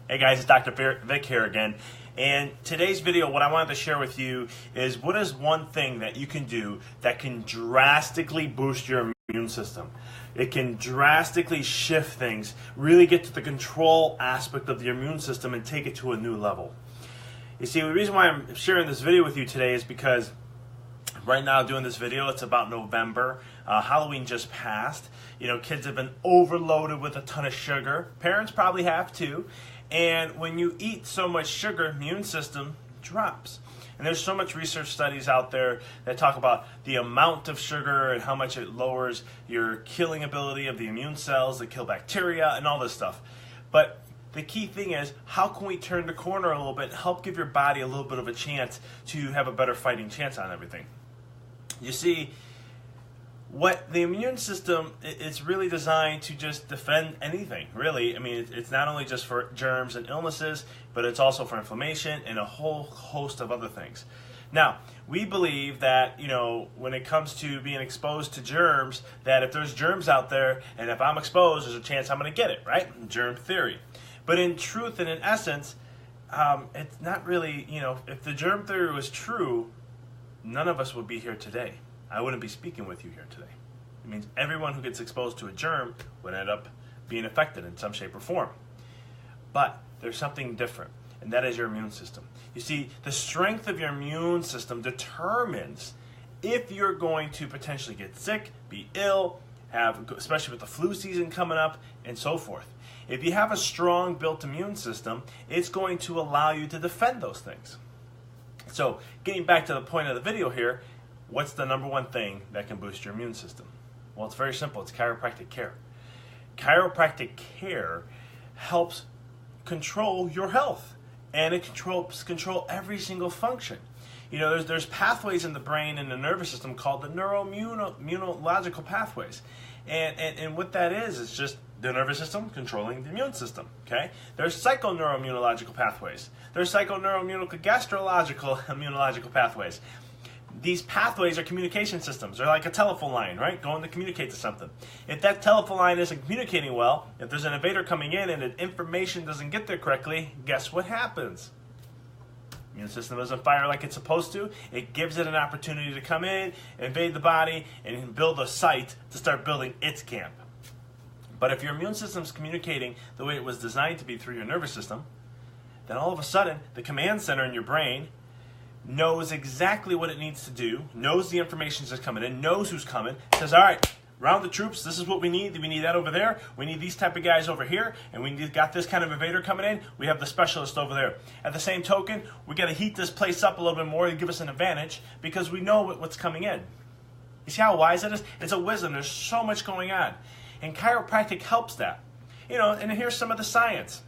Hey guys, it's Dr. Vic here again. And today's video, what I wanted to share with you is what is one thing that you can do that can drastically boost your immune system. It can drastically shift things, really get to the control aspect of the immune system and take it to a new level. You see, the reason why I'm sharing this video with you today is because right now doing this video, it's about November. Halloween just passed. You know, kids have been overloaded with a ton of sugar. Parents probably have too. And when you eat so much sugar, immune system drops. And there's so much research studies out there that talk about the amount of sugar and how much it lowers your killing ability of the immune cells that kill bacteria and all this stuff. But the key thing is, how can we turn the corner a little bit, help give your body a little bit of a chance to have a better fighting chance on everything? You see, what the immune system, it's really designed to just defend anything, really. I mean, it's not only just for germs and illnesses, but it's also for inflammation and a whole host of other things. Now, we believe that, you know, when it comes to being exposed to germs, that if there's germs out there and if I'm exposed, there's a chance I'm going to get it, right? Germ theory. But in truth and in essence, it's not really, you know, if the germ theory was true, none of us would be here today. I wouldn't be speaking with you here today. It means everyone who gets exposed to a germ would end up being affected in some shape or form. But there's something different, and that is your immune system. You see, the strength of your immune system determines if you're going to potentially get sick, be ill, especially with the flu season coming up, and so forth. If you have a strong built immune system, it's going to allow you to defend those things. So, getting back to the point of the video here, what's the number one thing that can boost your immune system? Well, it's very simple. It's chiropractic care. Chiropractic care helps control your health, and it control every single function. You know, there's pathways in the brain and the nervous system called the neuroimmunological pathways. And what that is just the nervous system controlling the immune system, okay? There's psychoneuroimmunological pathways. There's gastrological immunological pathways. These pathways are communication systems. They're like a telephone line, right? Going to communicate to something. If that telephone line isn't communicating well, if there's an invader coming in and the information doesn't get there correctly, guess what happens? Immune system doesn't fire like it's supposed to. It gives it an opportunity to come in, invade the body, and build a site to start building its camp. But if your immune system's communicating the way it was designed to be through your nervous system, then all of a sudden, the command center in your brain knows exactly what it needs to do, knows the information that's coming in, knows who's coming, says, all right, round the troops, this is what we need that over there, we need these type of guys over here, and got this kind of invader coming in, we have the specialist over there. At the same token, we got to heat this place up a little bit more to give us an advantage because we know what's coming in. You see how wise it is? It's a wisdom. There's so much going on. And chiropractic helps that. You know, and here's some of the science.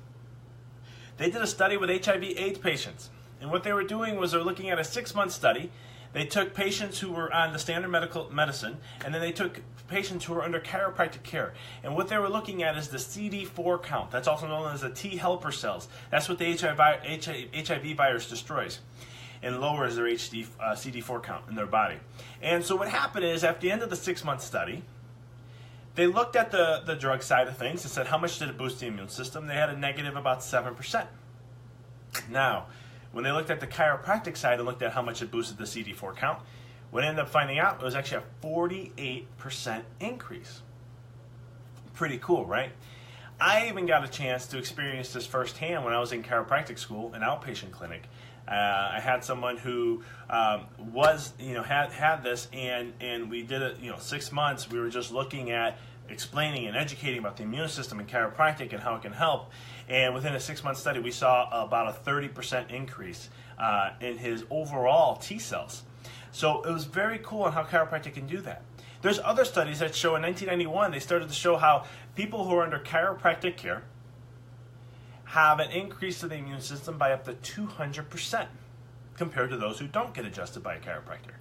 They did a study with HIV/AIDS patients. And what they were doing was they're looking at a 6-month study. They took patients who were on the standard medicine, and then they took patients who were under chiropractic care. And what they were looking at is the CD4 count. That's also known as the T helper cells. That's what the HIV virus destroys and lowers their CD4 count in their body. And so what happened is, at the end of the 6-month study, they looked at the drug side of things and said, how much did it boost the immune system? They had a negative about 7%. Now, when they looked at the chiropractic side and looked at how much it boosted the CD4 count, what they ended up finding out, it was actually a 48% increase. Pretty cool, right? I even got a chance to experience this firsthand when I was in chiropractic school, an outpatient clinic. I had someone who had this, and we did it, 6 months. We were just looking at explaining and educating about the immune system and chiropractic and how it can help. And within a 6-month study, we saw about a 30% increase in his overall T cells. So it was very cool on how chiropractic can do that. There's other studies that show in 1991, they started to show how people who are under chiropractic care have an increase to the immune system by up to 200% compared to those who don't get adjusted by a chiropractor.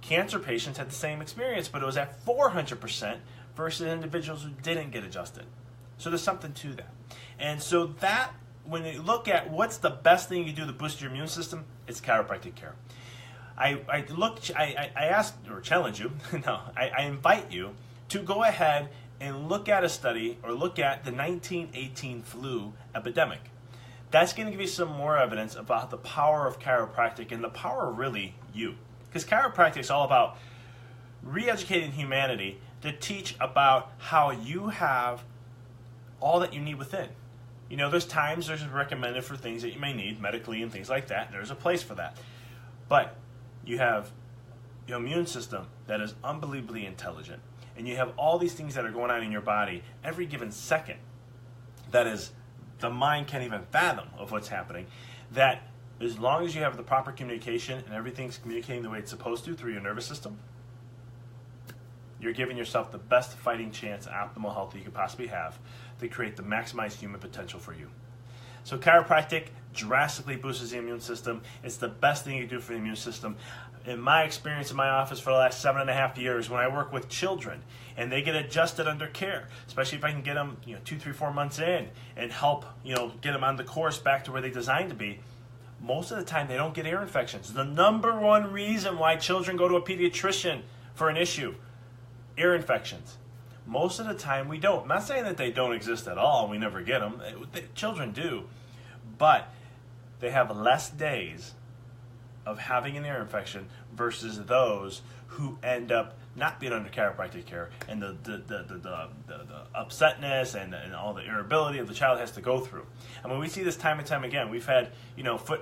Cancer patients had the same experience, but it was at 400% versus individuals who didn't get adjusted. So there's something to that. And so that, when you look at what's the best thing you do to boost your immune system, it's chiropractic care. I ask or challenge you, I invite you to go ahead and look at a study or look at the 1918 flu epidemic. that's going to give you some more evidence about the power of chiropractic and the power of really you. Because chiropractic is all about re-educating humanity to teach about how you have all that you need within. You know, there's times there's recommended for things that you may need medically and things like that. There's a place for that. But you have your immune system that is unbelievably intelligent. And you have all these things that are going on in your body every given second that is the mind can't even fathom of what's happening. That as long as you have the proper communication and everything's communicating the way it's supposed to through your nervous system, you're giving yourself the best fighting chance, optimal health that you could possibly have to create the maximized human potential for you. So chiropractic drastically boosts the immune system. It's the best thing you can do for the immune system. In my experience in my office for the last 7.5 years, when I work with children and they get adjusted under care, especially if I can get them 2, 3, 4 months in and help get them on the course back to where they designed to be, most of the time they don't get ear infections. The number one reason why children go to a pediatrician for an issue, ear infections. Most of the time we don't. I'm not saying that they don't exist at all, we never get them. Children do. But they have less days of having an ear infection versus those who end up not being under chiropractic care, and the upsetness and all the irritability of the child has to go through. I mean, we see this time and time again. We've had foot,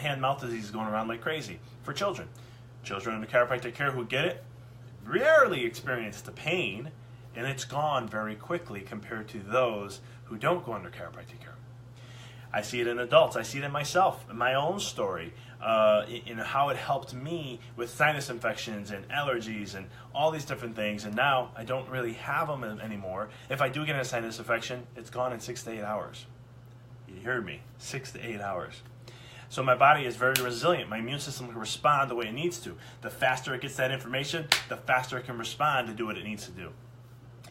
hand, mouth disease going around like crazy for children. Children under chiropractic care who get it rarely experience the pain, and it's gone very quickly compared to those who don't go under chiropractic care. I see it in adults. I see it in myself, in my own story, in how it helped me with sinus infections and allergies and all these different things. And now I don't really have them anymore. If I do get a sinus infection, it's gone in 6 to 8 hours. You heard me, 6 to 8 hours. So my body is very resilient. My immune system can respond the way it needs to. The faster it gets that information, the faster it can respond to do what it needs to do.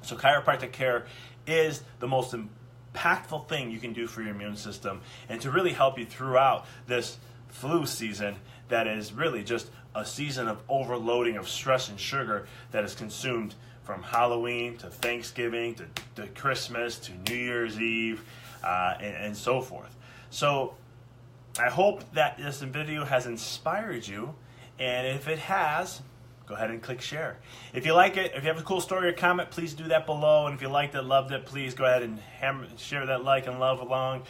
So chiropractic care is the most impactful thing you can do for your immune system, and to really help you throughout this flu season that is really just a season of overloading of stress and sugar that is consumed from Halloween to Thanksgiving to Christmas to New Year's Eve and so forth. So I hope that this video has inspired you, and if it has, go ahead and click share. If you like it, if you have a cool story or comment, please do that below. And if you liked it, loved it, please go ahead and share that like and love along.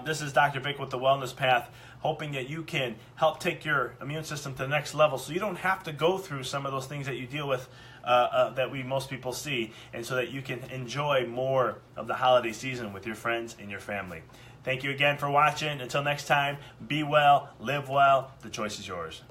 This is Dr. Vic with The Wellness Path, hoping that you can help take your immune system to the next level so you don't have to go through some of those things that you deal with that most people see, and so that you can enjoy more of the holiday season with your friends and your family. Thank you again for watching. Until next time, be well, live well. The choice is yours.